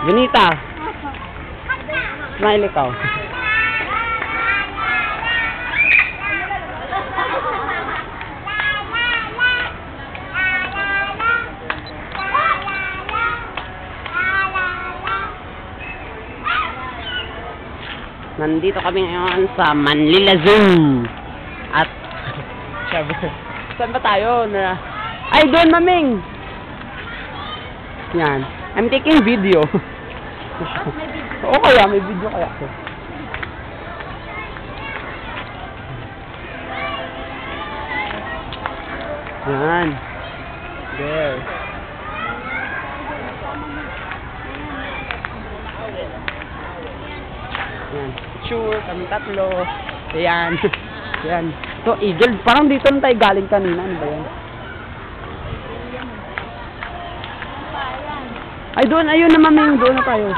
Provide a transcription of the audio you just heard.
Benita. Smile ikaw. Nandito kami ngayon sa Manila Zoo. At saan ba tayo? Ay, doon, maming! Yan. I'm taking video. Oo kaya, may video kaya ako. Yan. There. Yan. Sure, kami tatlo. Ayan. Ayan. Ito, eagle. Parang dito lang tayo galing kanina. Ano ba yan? Ay, doon. Ayun na, maming. Doon na tayo.